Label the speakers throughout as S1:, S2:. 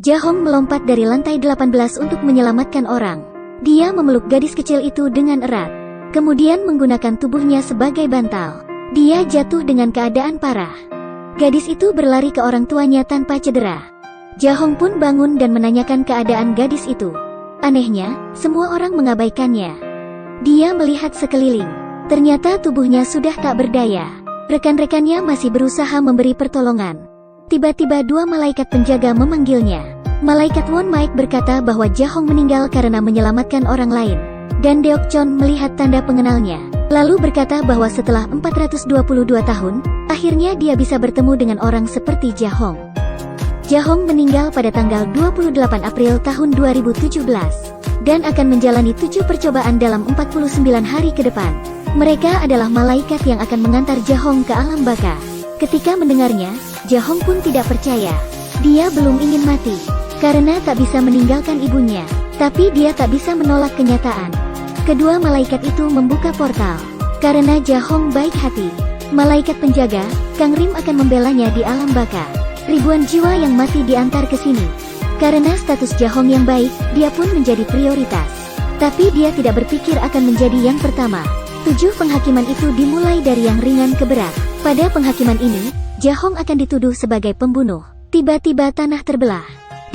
S1: Jahong melompat dari lantai 18 untuk menyelamatkan orang. Dia memeluk gadis kecil itu dengan erat. Kemudian menggunakan tubuhnya sebagai bantal. Dia jatuh dengan keadaan parah. Gadis itu berlari ke orang tuanya tanpa cedera. Jahong pun bangun dan menanyakan keadaan gadis itu. Anehnya, semua orang mengabaikannya. Dia melihat sekeliling. Ternyata tubuhnya sudah tak berdaya. Rekan-rekannya masih berusaha memberi pertolongan. Tiba-tiba dua malaikat penjaga memanggilnya. Malaikat Won Maik berkata bahwa Jahong meninggal karena menyelamatkan orang lain. Dan Deokchon melihat tanda pengenalnya. Lalu berkata bahwa setelah 422 tahun, akhirnya dia bisa bertemu dengan orang seperti Jahong. Jahong meninggal pada tanggal 28 April tahun 2017. Dan akan menjalani 7 percobaan dalam 49 hari ke depan. Mereka adalah malaikat yang akan mengantar Jahong ke alam baka. Ketika mendengarnya, Jahong pun tidak percaya. Dia belum ingin mati. Karena tak bisa meninggalkan ibunya. Tapi dia tak bisa menolak kenyataan. Kedua malaikat itu membuka portal. Karena Jahong baik hati, malaikat penjaga, Kang Rim akan membelanya di alam baka. Ribuan jiwa yang mati diantar ke sini. Karena status Jahong yang baik, dia pun menjadi prioritas. Tapi dia tidak berpikir akan menjadi yang pertama. 7 penghakiman itu dimulai dari yang ringan ke berat. Pada penghakiman ini, Jahong akan dituduh sebagai pembunuh. Tiba-tiba tanah terbelah.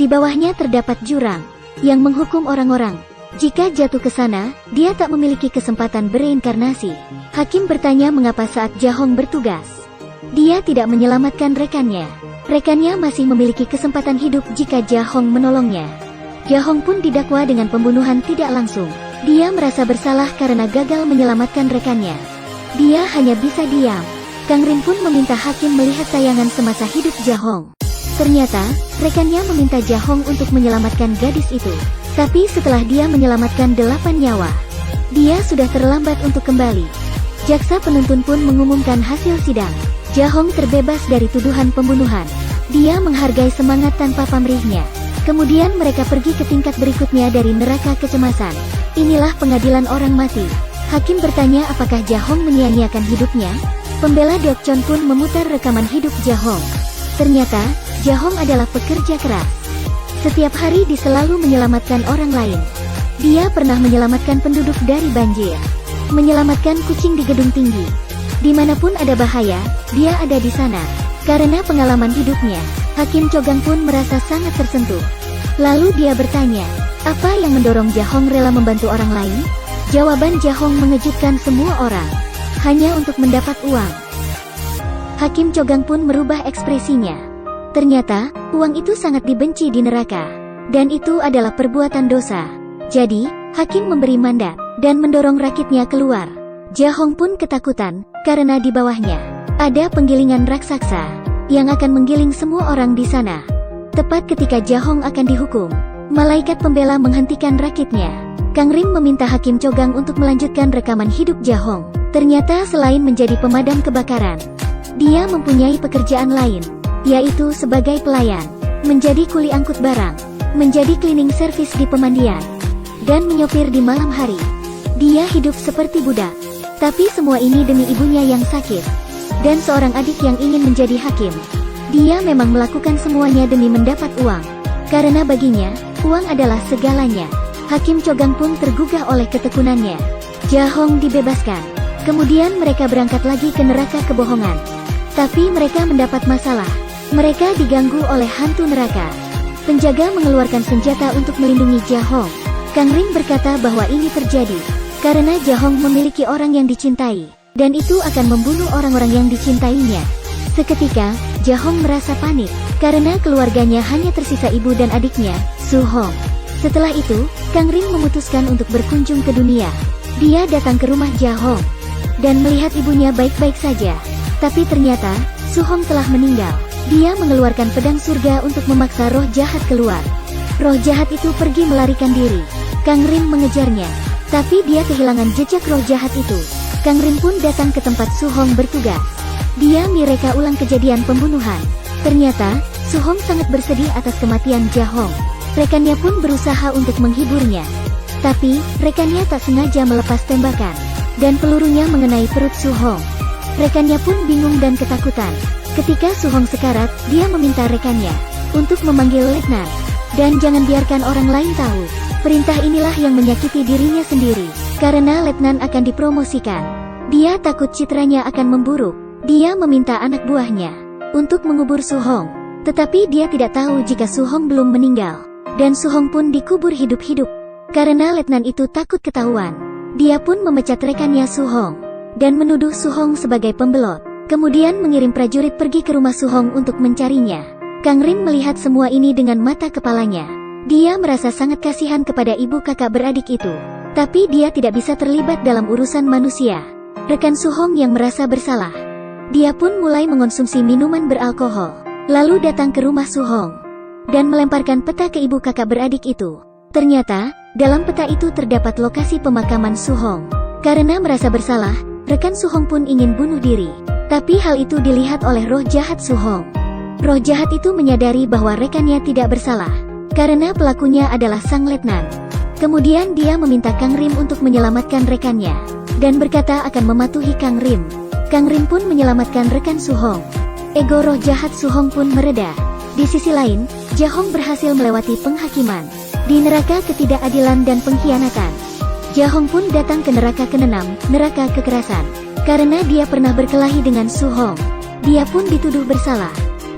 S1: Di bawahnya terdapat jurang yang menghukum orang-orang. Jika jatuh ke sana, dia tak memiliki kesempatan bereinkarnasi. Hakim bertanya mengapa saat Jahong bertugas, dia tidak menyelamatkan rekannya. Rekannya masih memiliki kesempatan hidup jika Jahong menolongnya. Jahong pun didakwa dengan pembunuhan tidak langsung. Dia merasa bersalah karena gagal menyelamatkan rekannya. Dia hanya bisa diam. Kang Rin pun meminta hakim melihat tayangan semasa hidup Jahong. Ternyata, rekannya meminta Jahong untuk menyelamatkan gadis itu. Tapi setelah dia menyelamatkan 8 nyawa, dia sudah terlambat untuk kembali. Jaksa penuntut pun mengumumkan hasil sidang. Jahong terbebas dari tuduhan pembunuhan. Dia menghargai semangat tanpa pamrihnya. Kemudian mereka pergi ke tingkat berikutnya dari neraka kecemasan. Inilah pengadilan orang mati. Hakim bertanya apakah Jahong menyia-nyiakan hidupnya. Pembela Deokchon pun memutar rekaman hidup Jahong. Ternyata, Jahong adalah pekerja keras. Setiap hari dia selalu menyelamatkan orang lain. Dia pernah menyelamatkan penduduk dari banjir, menyelamatkan kucing di gedung tinggi. Dimanapun ada bahaya, dia ada di sana. Karena pengalaman hidupnya, Hakim Chogang pun merasa sangat tersentuh. Lalu dia bertanya, apa yang mendorong Jahong rela membantu orang lain? Jawaban Jahong mengejutkan semua orang. Hanya untuk mendapat uang. Hakim Chogang pun merubah ekspresinya. Ternyata, uang itu sangat dibenci di neraka. Dan itu adalah perbuatan dosa. Jadi, Hakim memberi mandat, dan mendorong rakitnya keluar. Jahong pun ketakutan, karena di bawahnya ada penggilingan raksasa, yang akan menggiling semua orang di sana. Tepat ketika Jahong akan dihukum, malaikat pembela menghentikan rakitnya. Kang Rim meminta Hakim Chogang untuk melanjutkan rekaman hidup Jahong. Ternyata selain menjadi pemadam kebakaran, dia mempunyai pekerjaan lain, yaitu sebagai pelayan, menjadi kuli angkut barang, menjadi cleaning service di pemandian, dan menyopir di malam hari. Dia hidup seperti budak. Tapi semua ini demi ibunya yang sakit, dan seorang adik yang ingin menjadi hakim. Dia memang melakukan semuanya demi mendapat uang. Karena baginya, uang adalah segalanya. Hakim Chogang pun tergugah oleh ketekunannya. Jahong dibebaskan. Kemudian mereka berangkat lagi ke neraka kebohongan. Tapi mereka mendapat masalah. Mereka diganggu oleh hantu neraka. Penjaga mengeluarkan senjata untuk melindungi Jahong. Kang Ring berkata bahwa ini terjadi karena Jahong memiliki orang yang dicintai, dan itu akan membunuh orang-orang yang dicintainya. Seketika, Jahong merasa panik, karena keluarganya hanya tersisa ibu dan adiknya, Su Hong. Setelah itu, Kang Ring memutuskan untuk berkunjung ke dunia. Dia datang ke rumah Jahong, dan melihat ibunya baik-baik saja. Tapi ternyata, Su Hong telah meninggal. Dia mengeluarkan pedang surga untuk memaksa roh jahat keluar. Roh jahat itu pergi melarikan diri. Kang Ring mengejarnya, tapi dia kehilangan jejak roh jahat itu. Kang Ring pun datang ke tempat Su Hong bertugas. Dia mereka ulang kejadian pembunuhan. Ternyata, Su Hong sangat bersedih atas kematian Jahong. Rekannya pun berusaha untuk menghiburnya. Tapi, rekannya tak sengaja melepas tembakan, dan pelurunya mengenai perut Su Hong. Rekannya pun bingung dan ketakutan. Ketika Su Hong sekarat, dia meminta rekannya untuk memanggil letnan. Dan jangan biarkan orang lain tahu. Perintah inilah yang menyakiti dirinya sendiri. Karena letnan akan dipromosikan, dia takut citranya akan memburuk. Dia meminta anak buahnya untuk mengubur Su Hong. Tetapi dia tidak tahu jika Su Hong belum meninggal. Dan Su Hong pun dikubur hidup-hidup. Karena letnan itu takut ketahuan, dia pun memecat rekannya Su Hong dan menuduh Su Hong sebagai pembelot. Kemudian mengirim prajurit pergi ke rumah Su Hong untuk mencarinya. Kang Rim melihat semua ini dengan mata kepalanya. Dia merasa sangat kasihan kepada ibu kakak beradik itu. Tapi dia tidak bisa terlibat dalam urusan manusia. Rekan Su Hong yang merasa bersalah, dia pun mulai mengonsumsi minuman beralkohol. Lalu datang ke rumah Su Hong dan melemparkan peta ke ibu kakak beradik itu. Ternyata, dalam peta itu terdapat lokasi pemakaman Su Hong. Karena merasa bersalah, rekan Su Hong pun ingin bunuh diri. Tapi hal itu dilihat oleh roh jahat Su Hong. Roh jahat itu menyadari bahwa rekannya tidak bersalah, karena pelakunya adalah sang letnan. Kemudian dia meminta Kang Rim untuk menyelamatkan rekannya, dan berkata akan mematuhi Kang Rim. Kang Rim pun menyelamatkan rekan Su Hong. Ego roh jahat Su Hong pun mereda. Di sisi lain, Jahong berhasil melewati penghakiman di neraka ketidakadilan dan pengkhianatan. Jahong pun datang ke neraka keenam, neraka kekerasan. Karena dia pernah berkelahi dengan Su Hong, dia pun dituduh bersalah.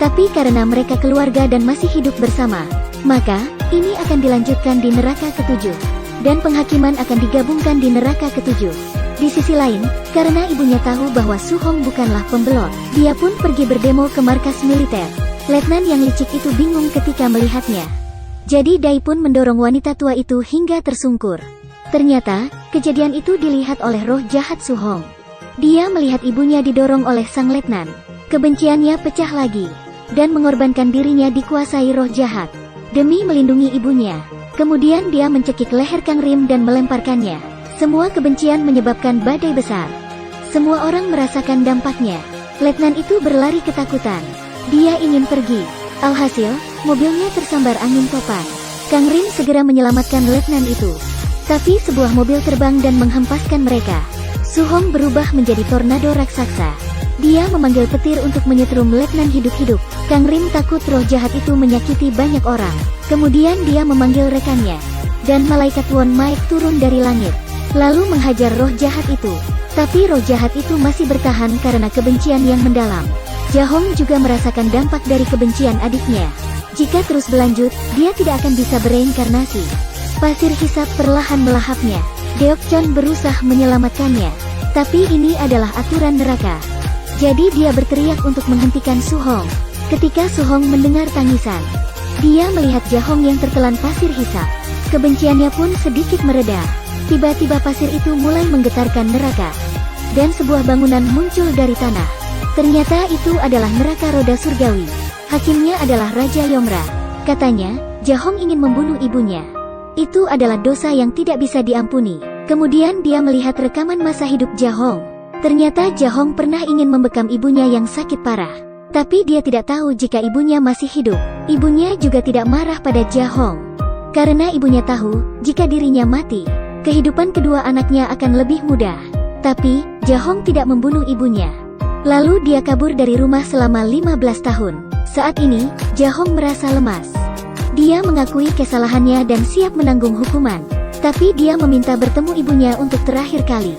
S1: Tapi karena mereka keluarga dan masih hidup bersama, maka ini akan dilanjutkan di neraka ketujuh. Dan penghakiman akan digabungkan di neraka ketujuh. Di sisi lain, karena ibunya tahu bahwa Su Hong bukanlah pembelot, dia pun pergi berdemo ke markas militer. Letnan yang licik itu bingung ketika melihatnya. Jadi Dai pun mendorong wanita tua itu hingga tersungkur. Ternyata, kejadian itu dilihat oleh roh jahat Su Hong. Dia melihat ibunya didorong oleh sang letnan. Kebenciannya pecah lagi, dan mengorbankan dirinya dikuasai roh jahat demi melindungi ibunya. Kemudian dia mencekik leher Kang Rim dan melemparkannya. Semua kebencian menyebabkan badai besar. Semua orang merasakan dampaknya. Letnan itu berlari ketakutan. Dia ingin pergi. Alhasil, mobilnya tersambar angin topan. Kang Rim segera menyelamatkan letnan itu. Tapi sebuah mobil terbang dan menghempaskan mereka. Su Hong berubah menjadi tornado raksasa. Dia memanggil petir untuk menyetrum letnan hidup-hidup. Kang Rim takut roh jahat itu menyakiti banyak orang. Kemudian dia memanggil rekannya. Dan malaikat Won Maek turun dari langit, lalu menghajar roh jahat itu. Tapi roh jahat itu masih bertahan karena kebencian yang mendalam. Jahong juga merasakan dampak dari kebencian adiknya. Jika terus berlanjut, dia tidak akan bisa bereinkarnasi. Pasir hisap perlahan melahapnya. Deokchon berusaha menyelamatkannya. Tapi ini adalah aturan neraka. Jadi dia berteriak untuk menghentikan Su Hong. Ketika Su Hong mendengar tangisan, dia melihat Jahong yang tertelan pasir hisap. Kebenciannya pun sedikit mereda. Tiba-tiba pasir itu mulai menggetarkan neraka. Dan sebuah bangunan muncul dari tanah. Ternyata itu adalah neraka roda surgawi. Hakimnya adalah Raja Yomra. Katanya, Jahong ingin membunuh ibunya. Itu adalah dosa yang tidak bisa diampuni. Kemudian dia melihat rekaman masa hidup Jahong. Ternyata Jahong pernah ingin membekam ibunya yang sakit parah. Tapi dia tidak tahu jika ibunya masih hidup. Ibunya juga tidak marah pada Jahong. Karena ibunya tahu, jika dirinya mati, kehidupan kedua anaknya akan lebih mudah. Tapi, Jahong tidak membunuh ibunya. Lalu dia kabur dari rumah selama 15 tahun. Saat ini, Jahong merasa lemas. Dia mengakui kesalahannya dan siap menanggung hukuman. Tapi dia meminta bertemu ibunya untuk terakhir kali.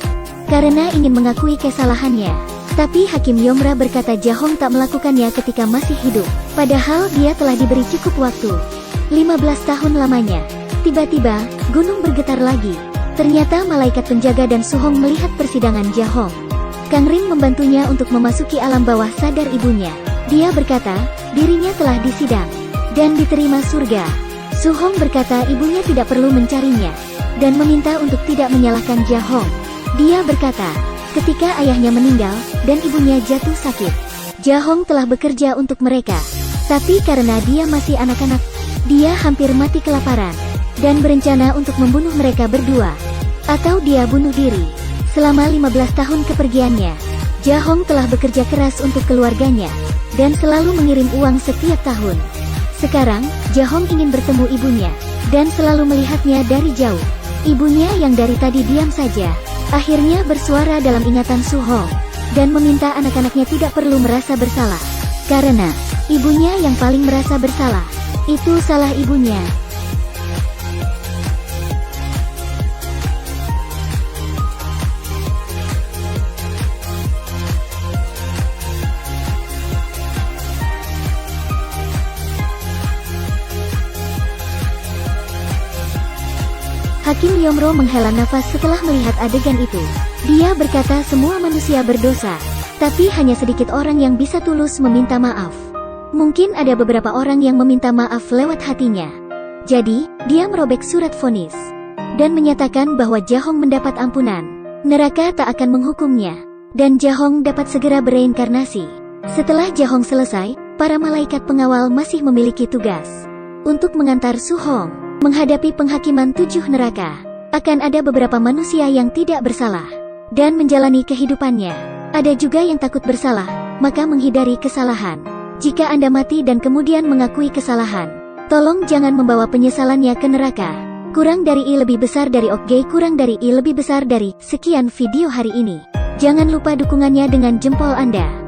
S1: Karena ingin mengakui kesalahannya. Tapi Hakim Yomra berkata Jahong tak melakukannya ketika masih hidup. Padahal dia telah diberi cukup waktu. 15 tahun lamanya. Tiba-tiba, gunung bergetar lagi. Ternyata malaikat penjaga dan Su Hong melihat persidangan Jahong. Kang Rim membantunya untuk memasuki alam bawah sadar ibunya. Dia berkata, dirinya telah disidang dan diterima surga. Su Hong berkata ibunya tidak perlu mencarinya, dan meminta untuk tidak menyalahkan Jahong. Dia berkata, ketika ayahnya meninggal, dan ibunya jatuh sakit, Jahong telah bekerja untuk mereka. Tapi karena dia masih anak-anak, dia hampir mati kelaparan, dan berencana untuk membunuh mereka berdua. Atau dia bunuh diri. Selama 15 tahun kepergiannya, Jahong telah bekerja keras untuk keluarganya, dan selalu mengirim uang setiap tahun. Sekarang, Jahong ingin bertemu ibunya, dan selalu melihatnya dari jauh. Ibunya yang dari tadi diam saja, akhirnya bersuara dalam ingatan Su Hong, dan meminta anak-anaknya tidak perlu merasa bersalah. Karena, ibunya yang paling merasa bersalah. Itu salah ibunya. Hakim Yomro menghela nafas setelah melihat adegan itu. Dia berkata semua manusia berdosa, tapi hanya sedikit orang yang bisa tulus meminta maaf. Mungkin ada beberapa orang yang meminta maaf lewat hatinya. Jadi, dia merobek surat vonis dan menyatakan bahwa Jahong mendapat ampunan. Neraka tak akan menghukumnya, dan Jahong dapat segera bereinkarnasi. Setelah Jahong selesai, para malaikat pengawal masih memiliki tugas untuk mengantar Su Hong menghadapi penghakiman 7 neraka. Akan ada beberapa manusia yang tidak bersalah dan menjalani kehidupannya. Ada juga yang takut bersalah, maka menghindari kesalahan. Jika Anda mati dan kemudian mengakui kesalahan, tolong jangan membawa penyesalannya ke neraka. Kurang dari I lebih besar dari OK, kurang dari I lebih besar dari. Sekian video hari ini. Jangan lupa dukungannya dengan jempol Anda.